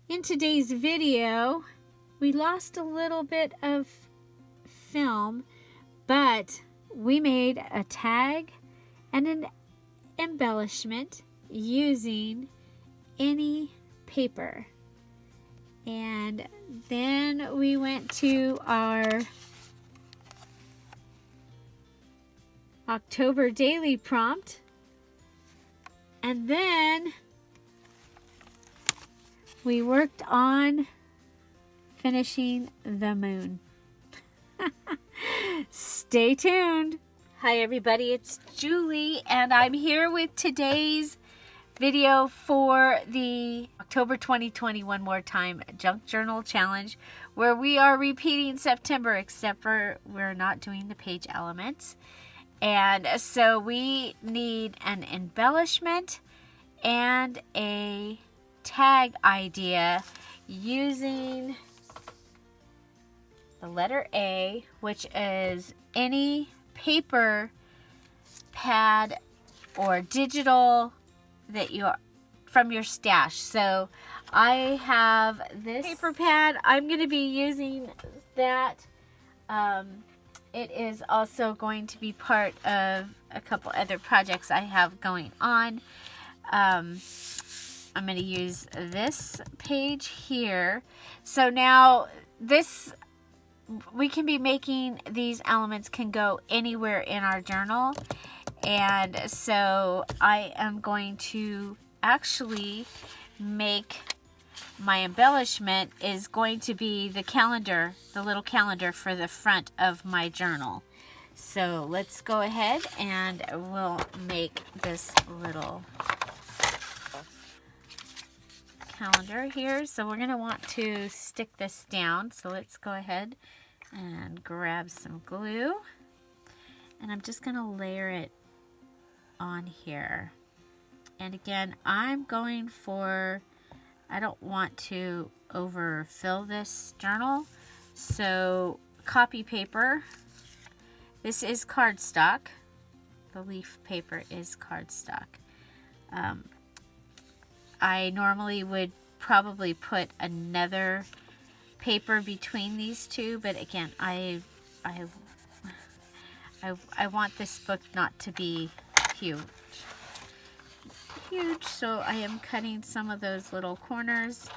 In today's video, we lost a little bit of film, but we made a tag and an embellishment using any paper. And then we went to our October daily prompt, and then we worked on finishing the moon. Stay tuned. Hi everybody, it's Julie, and I'm here with today's video for the October 2020 One More Time Junk Journal Challenge, where we are repeating September, except for we're not doing the page elements. And so we need an embellishment and a tag idea using the letter A, which is any paper pad or digital that you are from your stash. So I have this paper pad. I'm going to be using that. It is also going to be part of a couple other projects I have going on. I'm going to use this page here. So now we can be making these elements can go anywhere in our journal. And so I am going to actually make my embellishment is going to be the calendar, the little calendar for the front of my journal. So let's go ahead and we'll make this little calendar here. So we're going to want to stick this down. So let's go ahead and grab some glue. And I'm just going to layer it on here. And again, I'm going for, I don't want to overfill this journal. So copy paper. This is cardstock. The leaf paper is cardstock. I normally would probably put another paper between these two, but again, I want this book not to be huge, so I am cutting some of those little corners.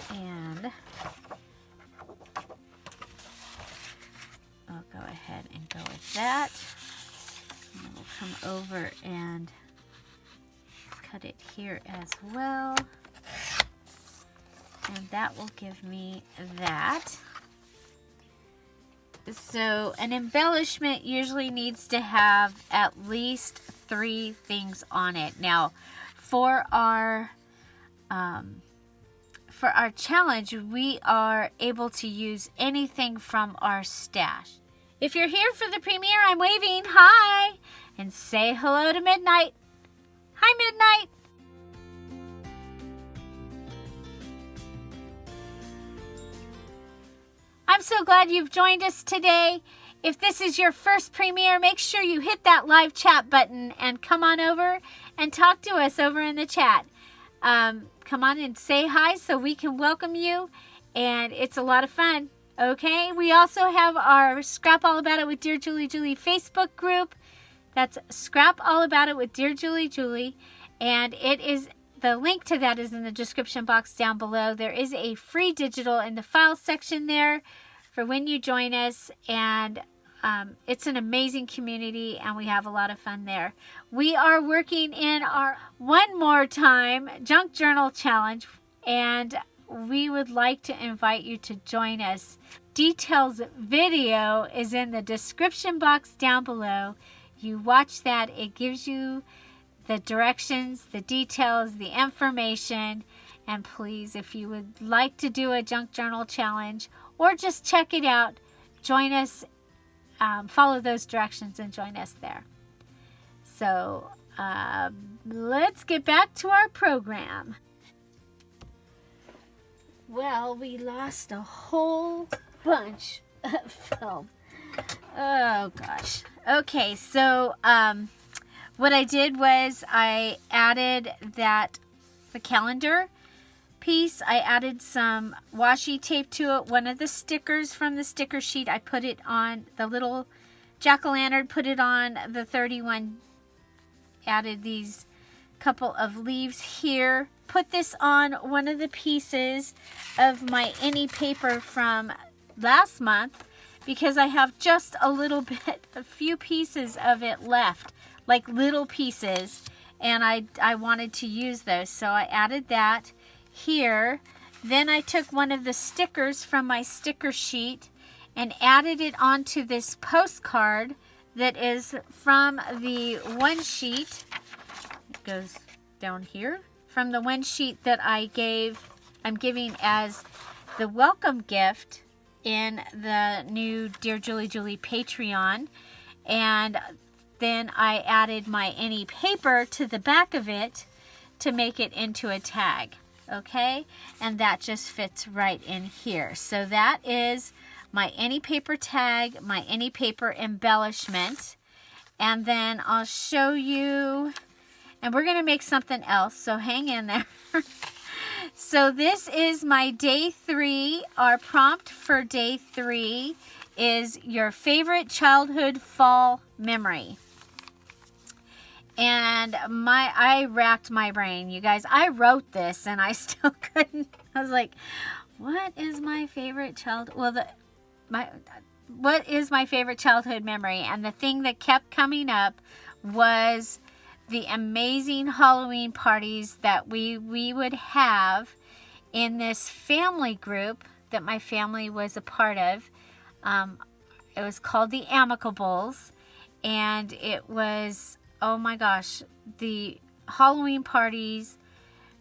And I'll go ahead and go with that. And we'll come over and cut it here as well. And that will give me that. So an embellishment usually needs to have at least 3 things on it. Now, for our challenge, we are able to use anything from our stash. If you're here for the premiere, I'm waving hi and say hello to Midnight. Hi, Midnight. I'm so glad you've joined us today. If this is your first premiere, make sure you hit that live chat button and come on over and talk to us over in the chat. Come on and say hi so we can welcome you, and it's a lot of fun. Okay, we also have our Scrap All About It with Dear Julie Julie Facebook group. That's Scrap All About It with Dear Julie Julie, and it is the link to that is in the description box down below. There is a free digital in the files section there for when you join us, and it's an amazing community, and we have a lot of fun there. We are working in our One More Time Junk Journal Challenge, and we would like to invite you to join us. Details video is in the description box down below. You watch that, it gives you the directions, the details, the information. And please, if you would like to do a junk journal challenge or just check it out, join us, follow those directions and join us there. So let's get back to our program. Well, we lost a whole bunch of film. Oh gosh. Okay, so what I did was I added the calendar piece. I added some washi tape to it. One of the stickers from the sticker sheet, I put it on the little jack-o'-lantern, put it on the 31, added these couple of leaves here. Put this on one of the pieces of my any paper from last month because I have just a few pieces of it left, like little pieces, and I wanted to use those, so I added that here. Then I took one of the stickers from my sticker sheet and added it onto this postcard that is from the one sheet. It goes down here. From the one sheet that I'm giving as the welcome gift in the new Dear Julie Julie Patreon. And then I added my any paper to the back of it to make it into a tag. Okay, and that just fits right in here. So that is my any paper tag, my any paper embellishment, and then I'll show you, and we're gonna make something else, so hang in there. So this is my day 3. Our prompt for day 3 is your favorite childhood fall memory. And I racked my brain, you guys. I wrote this and I still couldn't. I was like, what is my favorite what is my favorite childhood memory? And the thing that kept coming up was the amazing Halloween parties that we would have in this family group that my family was a part of. It was called the Amicables, and it was, oh my gosh, the Halloween parties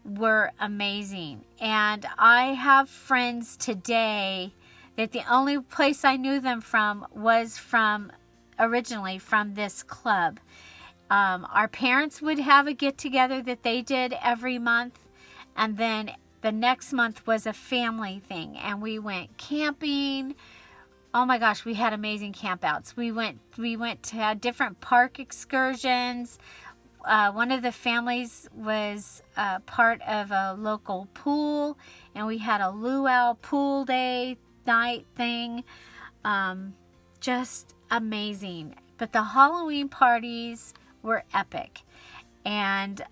were amazing. And I have friends today that the only place I knew them from was originally from this club. Our parents would have a get-together that they did every month, and then the next month was a family thing, and we went camping. Oh my gosh, we had amazing campouts. We went to different park excursions. One of the families was part of a local pool, and we had a luau pool day night thing. Just amazing. But the Halloween parties were epic. And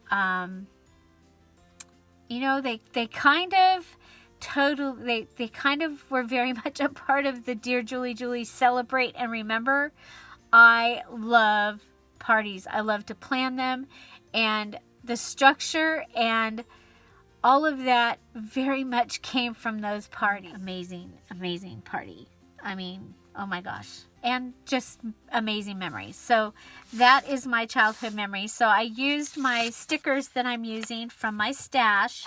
you know, they kind of they kind of were very much a part of the Dear Julie Julie Celebrate and Remember. I love parties. I love to plan them, and the structure and all of that very much came from those parties. Amazing party. I mean, oh my gosh. And just amazing memories. So that is my childhood memory. So I used my stickers that I'm using from my stash.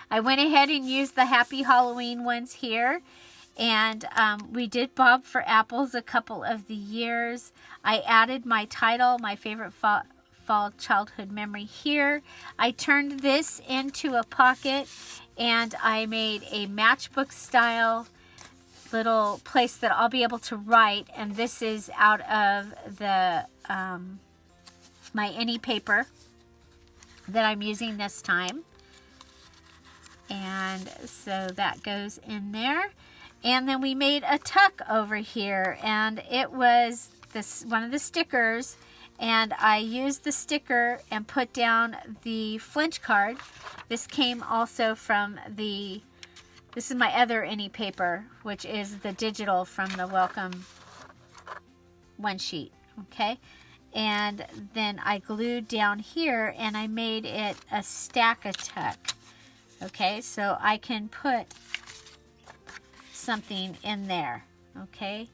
I went ahead and used the Happy Halloween ones here. And we did Bob for Apples a couple of the years. I added my title, my favorite fall childhood memory here. I turned this into a pocket, and I made a matchbook style little place that I'll be able to write. And this is out of the my any paper that I'm using this time. And so that goes in there. And then we made a tuck over here, and it was this one of the stickers, and I used the sticker and put down the flinch card. This came also from this is my other any paper, which is the digital from the welcome one sheet, okay? And then I glued down here, and I made it a stack of tuck, okay? So I can put something in there, okay?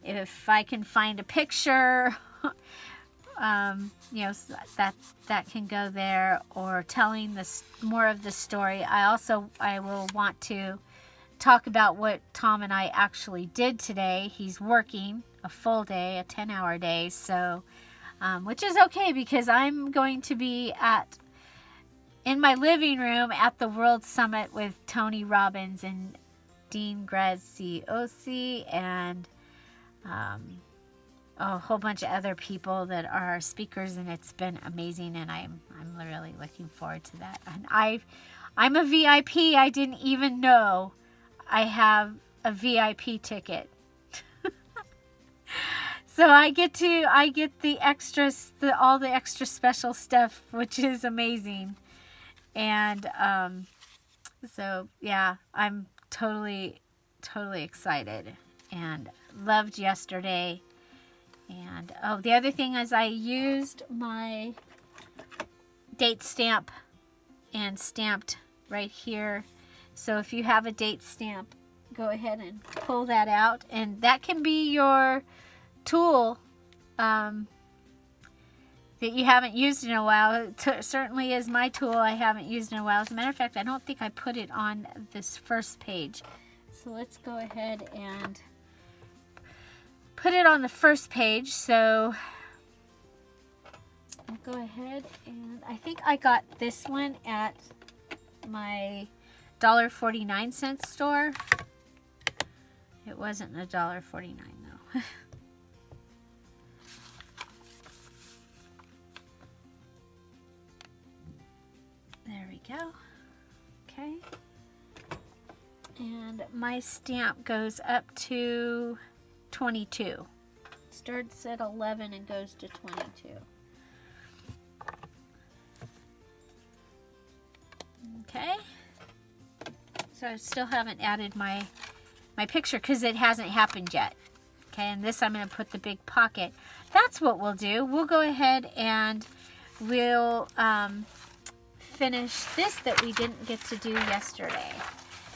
If I can find a picture, you know, that can go there, or telling this more of the story. I will want to talk about what Tom and I actually did today. He's working a full day, a 10-hour day, so which is okay, because I'm going to be in my living room at the World Summit with Tony Robbins and Dean Graziosi and a whole bunch of other people that are speakers, and it's been amazing, and I'm really looking forward to that. And I'm a VIP. I didn't even know I have a VIP ticket. So I get the extras, all the extra special stuff, which is amazing. And so yeah, I'm totally excited and loved yesterday. And oh, the other thing is I used my date stamp and stamped right here. So if you have a date stamp, go ahead and pull that out, and that can be your tool that you haven't used in a while. It certainly is my tool I haven't used in a while. As a matter of fact, I don't think I put it on this first page. So let's go ahead and put it on the first page. So I'll go ahead, and I think I got this one at my $1.49 store. It wasn't $1.49 though. There we go. Okay. And my stamp goes up to 22. Starts at 11 and goes to 22. Okay. So I still haven't added my picture because it hasn't happened yet. Okay, and this I'm going to put the big pocket. That's what we'll do. We'll go ahead and we'll finish this that we didn't get to do yesterday.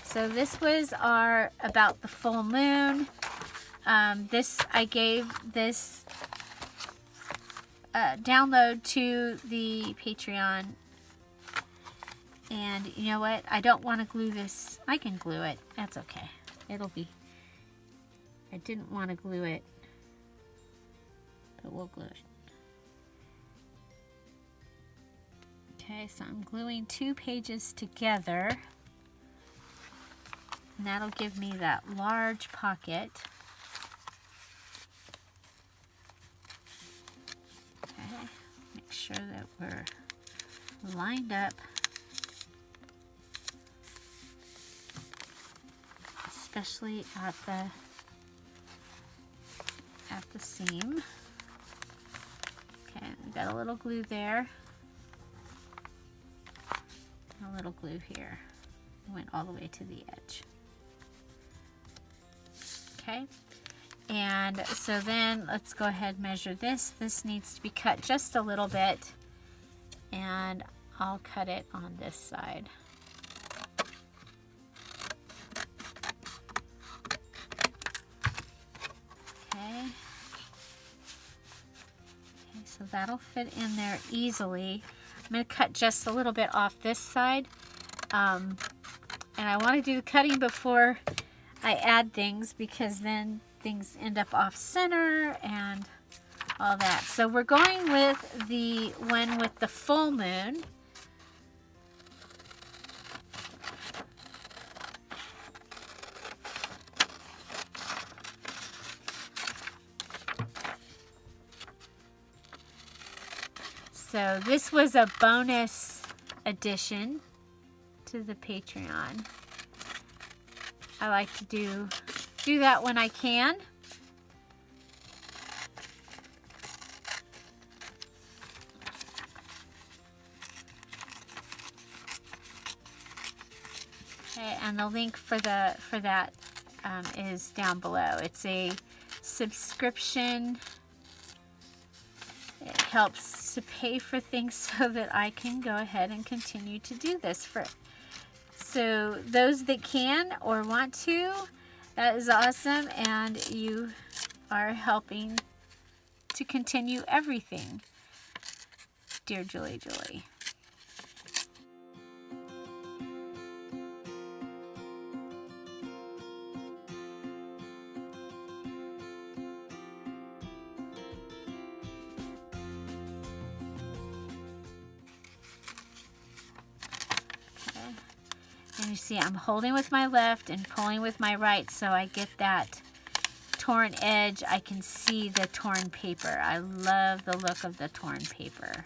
So this was our about the full moon. I gave this download to the Patreon. And you know what? I don't want to glue this. I can glue it. That's okay. It'll be. I didn't want to glue it, but we'll glue it. Okay, so I'm gluing 2 pages together. And that'll give me that large pocket. Okay, make sure that we're lined up. Especially at the seam. Okay, we got a little glue there. And a little glue here. It went all the way to the edge. Okay, and so then let's go ahead and measure this. This needs to be cut just a little bit, and I'll cut it on this side. Okay, so that'll fit in there easily. I'm going to cut just a little bit off this side, and I want to do the cutting before I add things, because then things end up off center and all that. So we're going with the one with the full moon. So this was a bonus addition to the Patreon. I like to do that when I can. Okay, and the link for that is down below. It's a subscription. It helps to pay for things so that I can go ahead and continue to do this for. So those that can or want to, that is awesome, and you are helping to continue everything. Dear Julie. And you see I'm holding with my left and pulling with my right, so I get that torn edge, I can see the torn paper. I love the look of the torn paper.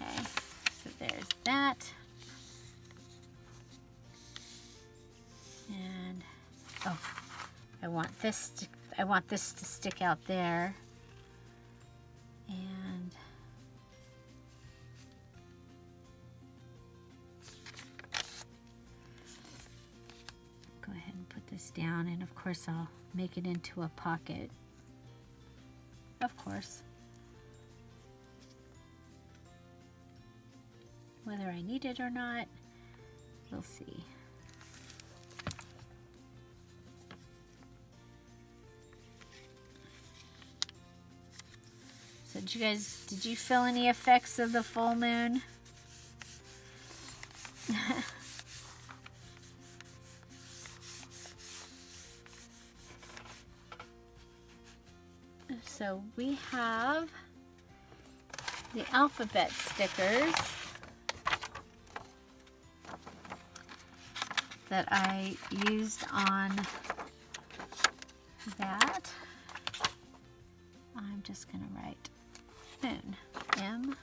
Okay, so there's that. And oh, I want this to stick out there. And go ahead and put this down, and of course I'll make it into a pocket. Of course. Whether I need it or not, we'll see. So did you feel any effects of the full moon? So we have the alphabet stickers that I used on that. I'm just going to write moon, M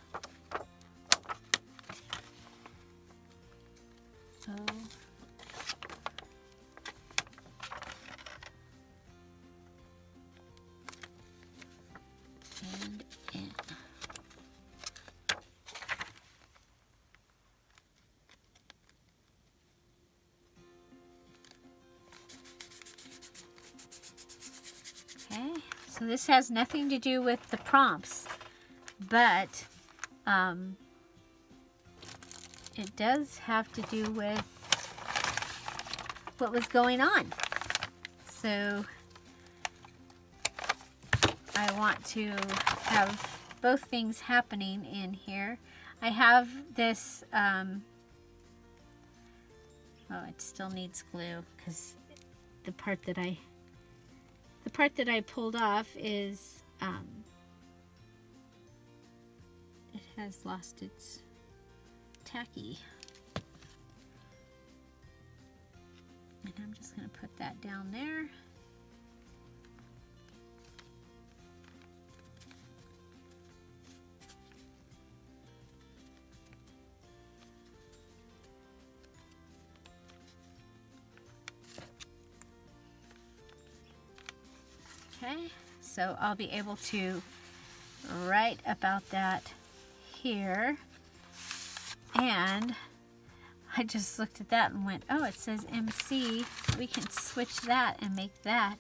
O and N. Okay, so this has nothing to do with the prompts, but it does have to do with what was going on. So I want to have both things happening in here. I have this, oh, it still needs glue because the part that I pulled off is, it has lost its tacky. And I'm just going to put that down there. Okay, so I'll be able to write about that here. And I just looked at that and went, oh, it says MC. We can switch that and make that.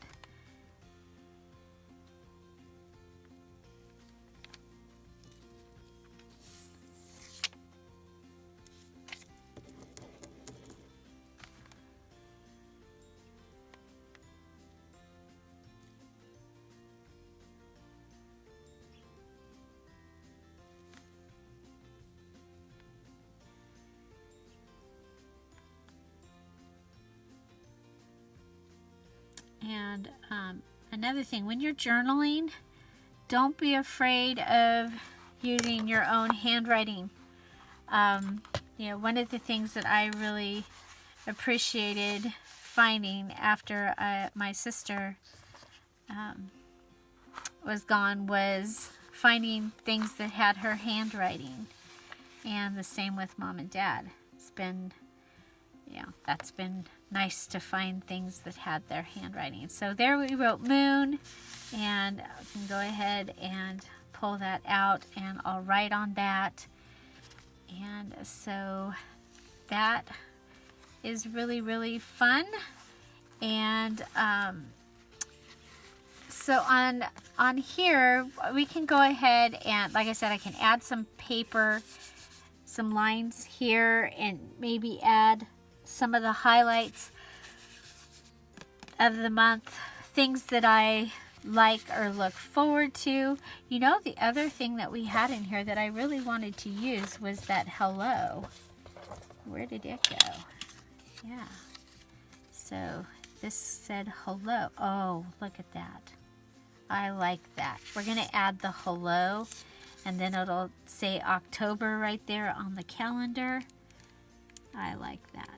And another thing, when you're journaling, don't be afraid of using your own handwriting. You know, one of the things that I really appreciated finding after my sister was gone was finding things that had her handwriting. And the same with Mom and Dad. It's been, yeah, that's been nice to find things that had their handwriting. So there we wrote moon, and I can go ahead and pull that out and I'll write on that. And so that is really, really fun. And so on here, we can go ahead and, like I said, I can add some paper, some lines here, and maybe add some of the highlights of the month, things that I like or look forward to. You know, the other thing that we had in here that I really wanted to use was that hello. Where did it go? Yeah. So this said hello. Oh, look at that. I like that. We're going to add the hello, and then it'll say October right there on the calendar. I like that.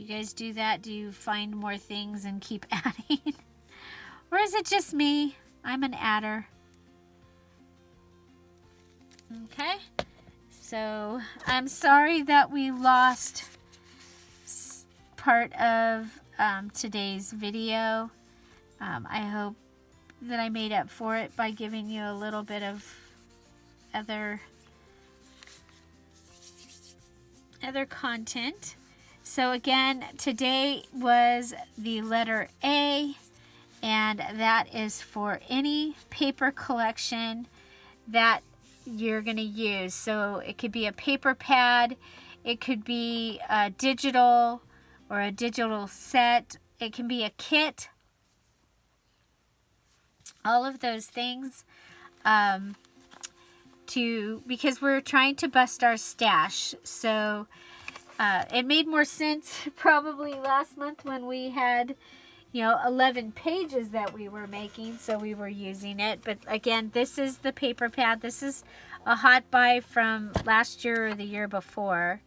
You guys do that? Do you find more things and keep adding? Or is it just me? I'm an adder. Okay. So I'm sorry that we lost part of today's video. I hope that I made up for it by giving you a little bit of other content. So again, today was the letter A, and that is for any paper collection that you're going to use. So it could be a paper pad, it could be a digital or a digital set, it can be a kit, all of those things, because we're trying to bust our stash. So it made more sense probably last month when we had 11 pages that we were making, so we were using it. But again, this is the paper pad. This is a hot buy from last year or the year before,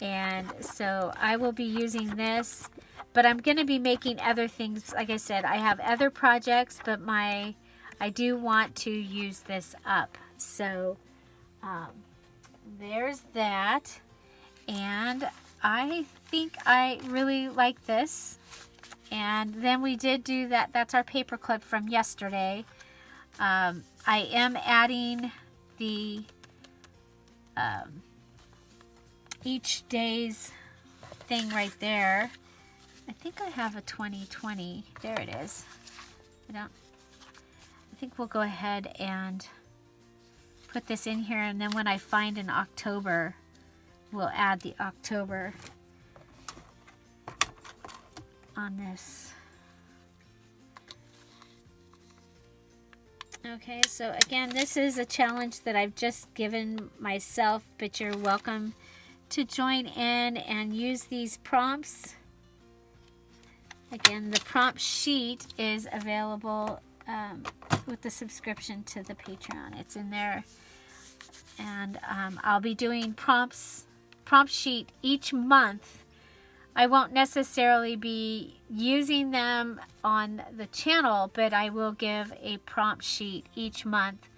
and so I will be using this, but I'm going to be making other things. Like I said, I have other projects, but I do want to use this up. So there's that, and I think I really like this. And then we did do that. That's our paper clip from yesterday. I am adding the each day's thing right there. I think I have a 2020. There it is. I think we'll go ahead and put this in here, and then when I find an October, we'll add the October on this. Okay, so again, this is a challenge that I've just given myself, but you're welcome to join in and use these prompts. Again, the prompt sheet is available with the subscription to the Patreon. It's in there, and I'll be doing prompt sheet each month. I won't necessarily be using them on the channel, but I will give a prompt sheet each month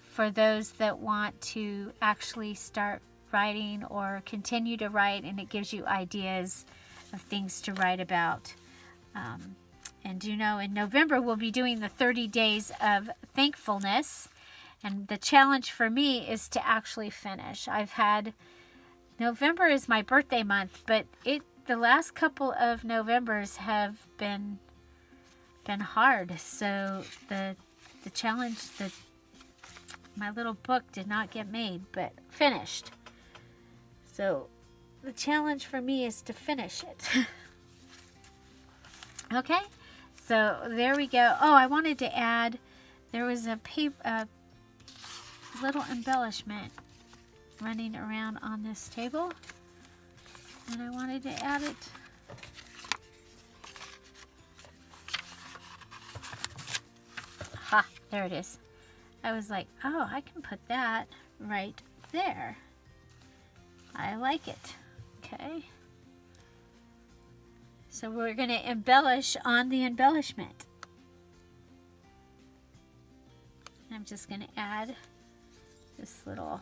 for those that want to actually start writing or continue to write, and it gives you ideas of things to write about. And in November we'll be doing the 30 days of thankfulness, and the challenge for me is to actually finish. November is my birthday month, but the last couple of Novembers have been hard. So the challenge, my little book did not get made, but finished. So the challenge for me is to finish it. Okay, so there we go. Oh, I wanted to add, there was a little embellishment running around on this table, and I wanted to add it. Ha, there it is. I was like, oh, I can put that right there. I like it. Okay. So we're going to embellish on the embellishment. I'm just going to add this little...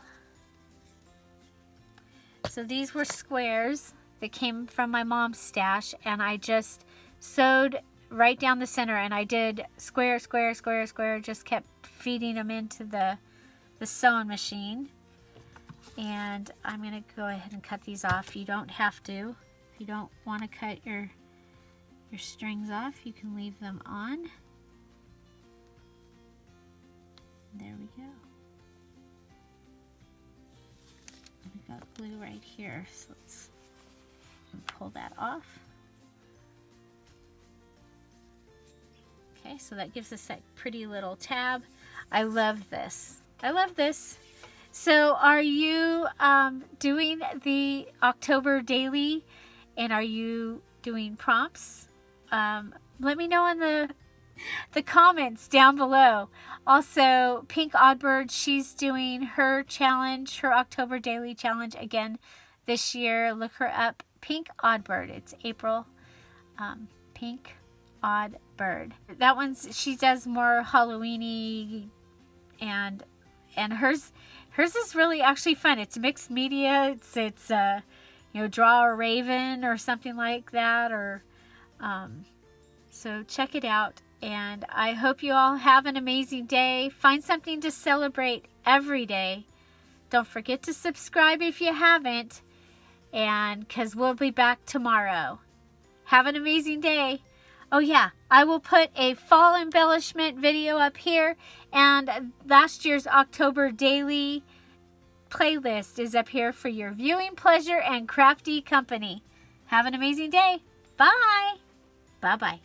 So these were squares that came from my mom's stash, and I just sewed right down the center, and I did square, square, square, square, just kept feeding them into the sewing machine. And I'm going to go ahead and cut these off. You don't have to. If you don't want to cut your strings off, you can leave them on. There we go. We've got glue right here, so let's pull that off. Okay, so that gives us that pretty little tab. I love this. I love this. So are you doing the October daily, and are you doing prompts? Let me know in the comments down below. Also, Pink Oddbird, she's doing her challenge, her October daily challenge again this year. Look her up, Pink Odd Bird. It's April Pink Odd Bird. That one's, she does more Halloween-y, and hers is really actually fun. It's mixed media. It's you know, draw a raven or something like that, or so check it out. And I hope you all have an amazing day. Find something to celebrate every day. Don't forget to subscribe if you haven't, and because we'll be back tomorrow. Have an amazing day. Oh yeah, I will put a fall embellishment video up here, and last year's October daily playlist is up here for your viewing pleasure and crafty company. Have an amazing day. Bye. Bye-bye.